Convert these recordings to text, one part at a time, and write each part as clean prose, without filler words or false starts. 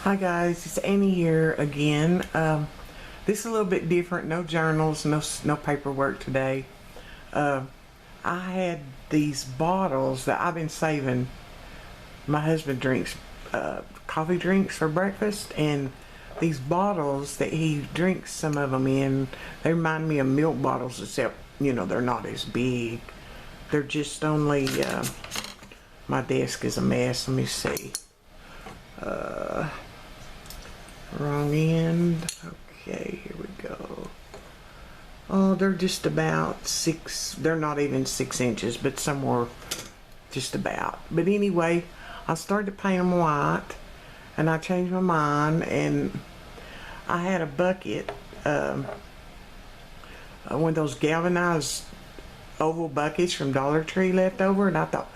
Hi guys, it's Annie here again. This is a little bit different. No journals, no paperwork today. I had these bottles that I've been saving. My husband drinks coffee drinks for breakfast, and these bottles that he drinks some of them in, they remind me of milk bottles, except they're not as big. They're just only. My desk is a mess. Let me see. Wrong end. Okay, here we go. Oh, they're just about they're not even 6 inches, but somewhere just about. But anyway, I started to paint them white, and I changed my mind, and I had a bucket, one of those galvanized oval buckets from Dollar Tree left over, and I thought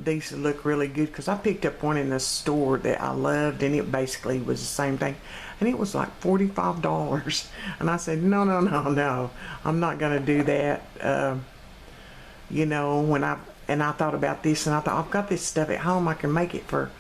these look really good because I picked up one in the store that I loved, and it basically was the same thing, and it was like $45, and I said no, I'm not gonna do that. I thought about this, and I thought, I've got this stuff at home, I can make it for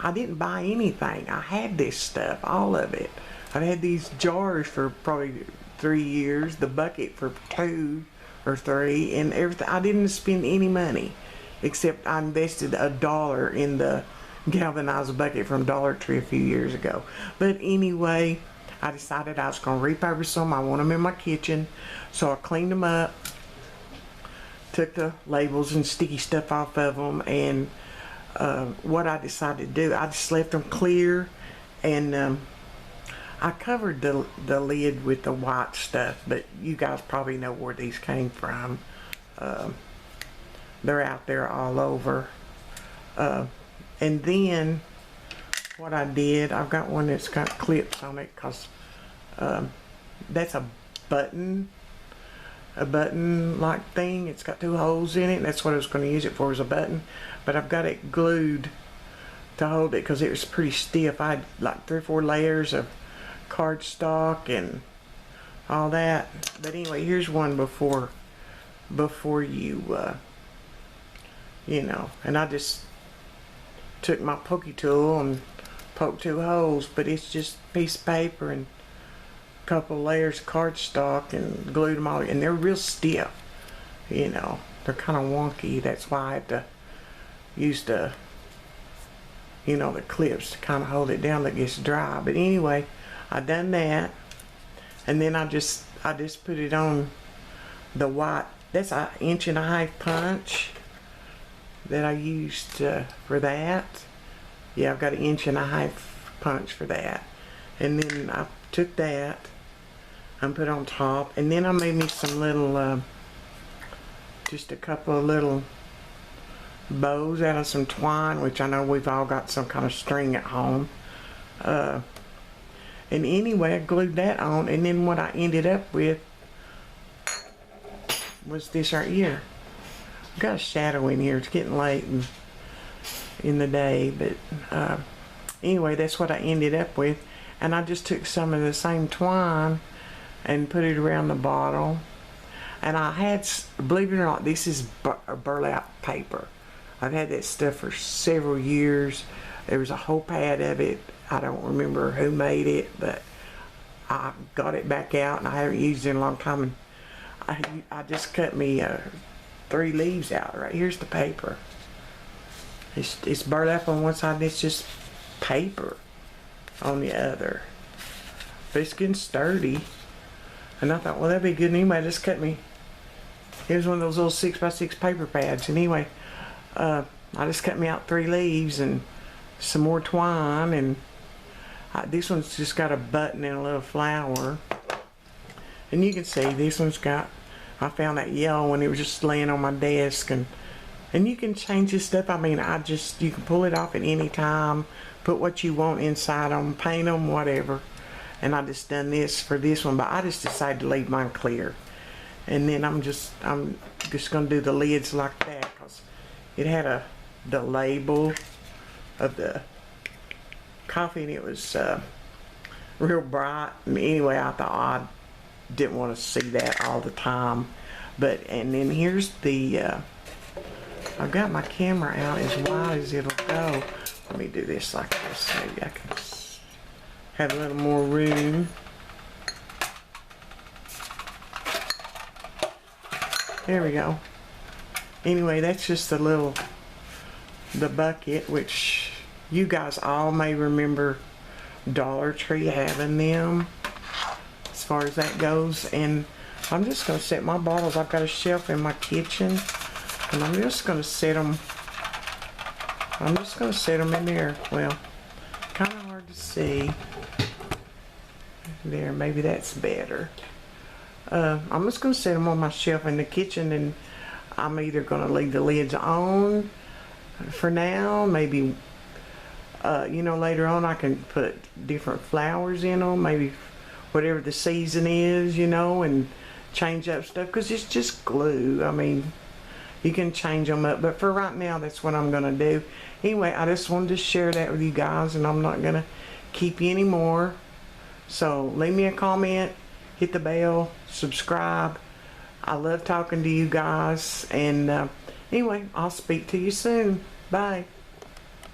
I didn't buy anything. I had this stuff, all of it. I've had these jars for probably 3 years, the bucket for 2 or 3, and everything. I didn't spend any money except I invested $1 in the galvanized bucket from Dollar Tree a few years ago. But anyway, I decided I was going to repurpose them. I want them in my kitchen, so I cleaned them up, took the labels and sticky stuff off of them, and what I decided to do, I just left them clear, and I covered the lid with the white stuff, but you guys probably know where these came from. They're out there all over. And then what I did, I've got one that's got clips on it, because that's a button like thing. It's got 2 holes in it, and that's what I was going to use it for, as a button. But I've got it glued to hold it because it was pretty stiff. I had like 3 or 4 layers of cardstock and all that. But anyway, here's one before you and I just took my pokey tool and poked 2 holes, but it's just a piece of paper and a couple layers of cardstock and glued them all, and they're real stiff. They're kind of wonky. That's why I had to use the clips to kind of hold it down that gets dry. But anyway, I done that, and then I just put it on the white. That's an 1.5 inch punch that I used for that. Yeah, I've got an 1.5 inch punch for that, and then I took that and put on top, and then I made me some little just a couple of little bows out of some twine, which I know we've all got some kind of string at home. And anyway, I glued that on, and then what I ended up with was this right here. I've got a shadow in here. It's getting late in the day, but anyway, that's what I ended up with. And I just took some of the same twine and put it around the bottle. And I had, believe it or not, this is burlap paper. I've had that stuff for several years. There was a whole pad of it. I don't remember who made it, but I got it back out, and I haven't used it in a long time. And I just cut me 3 leaves out. Right here's the paper. It's burlap on one side, and it's just paper on the other. But it's getting sturdy. And I thought, well, that'd be good anyway. Just cut me. Here's one of those little 6x6 paper pads. And anyway, I just cut me out 3 leaves and some more twine, and this one's just got a button and a little flower. And you can see this one's got, I found that yellow one, it was just laying on my desk, and you can change this stuff. I mean, you can pull it off at any time, put what you want inside them, paint them, whatever. And I just done this for this one, but I just decided to leave mine clear. And then I'm just gonna do the lids like that, because it had the label of the coffee, and it was real bright. And anyway, I thought I didn't want to see that all the time. And then here's the I've got my camera out as wide as it'll go. Let me do this like this. Maybe I can have a little more room. There we go. Anyway, that's just the bucket, which you guys all may remember Dollar Tree having them as far as that goes. And I'm just going to set my bottles. I've got a shelf in my kitchen, and I'm just going to set them. I'm just going to set them in there. Well, kind of hard to see. There, maybe that's better. I'm just going to set them on my shelf in the kitchen, and I'm either going to leave the lids on for now. Maybe, you know, later on I can put different flowers in them. Maybe whatever the season is, you know, and change up stuff, because it's just glue. I mean, you can change them up, but for right now, that's what I'm going to do. Anyway, I just wanted to share that with you guys, and I'm not going to keep you anymore. So leave me a comment, hit the bell, subscribe. I love talking to you guys, and anyway, I'll speak to you soon. Bye.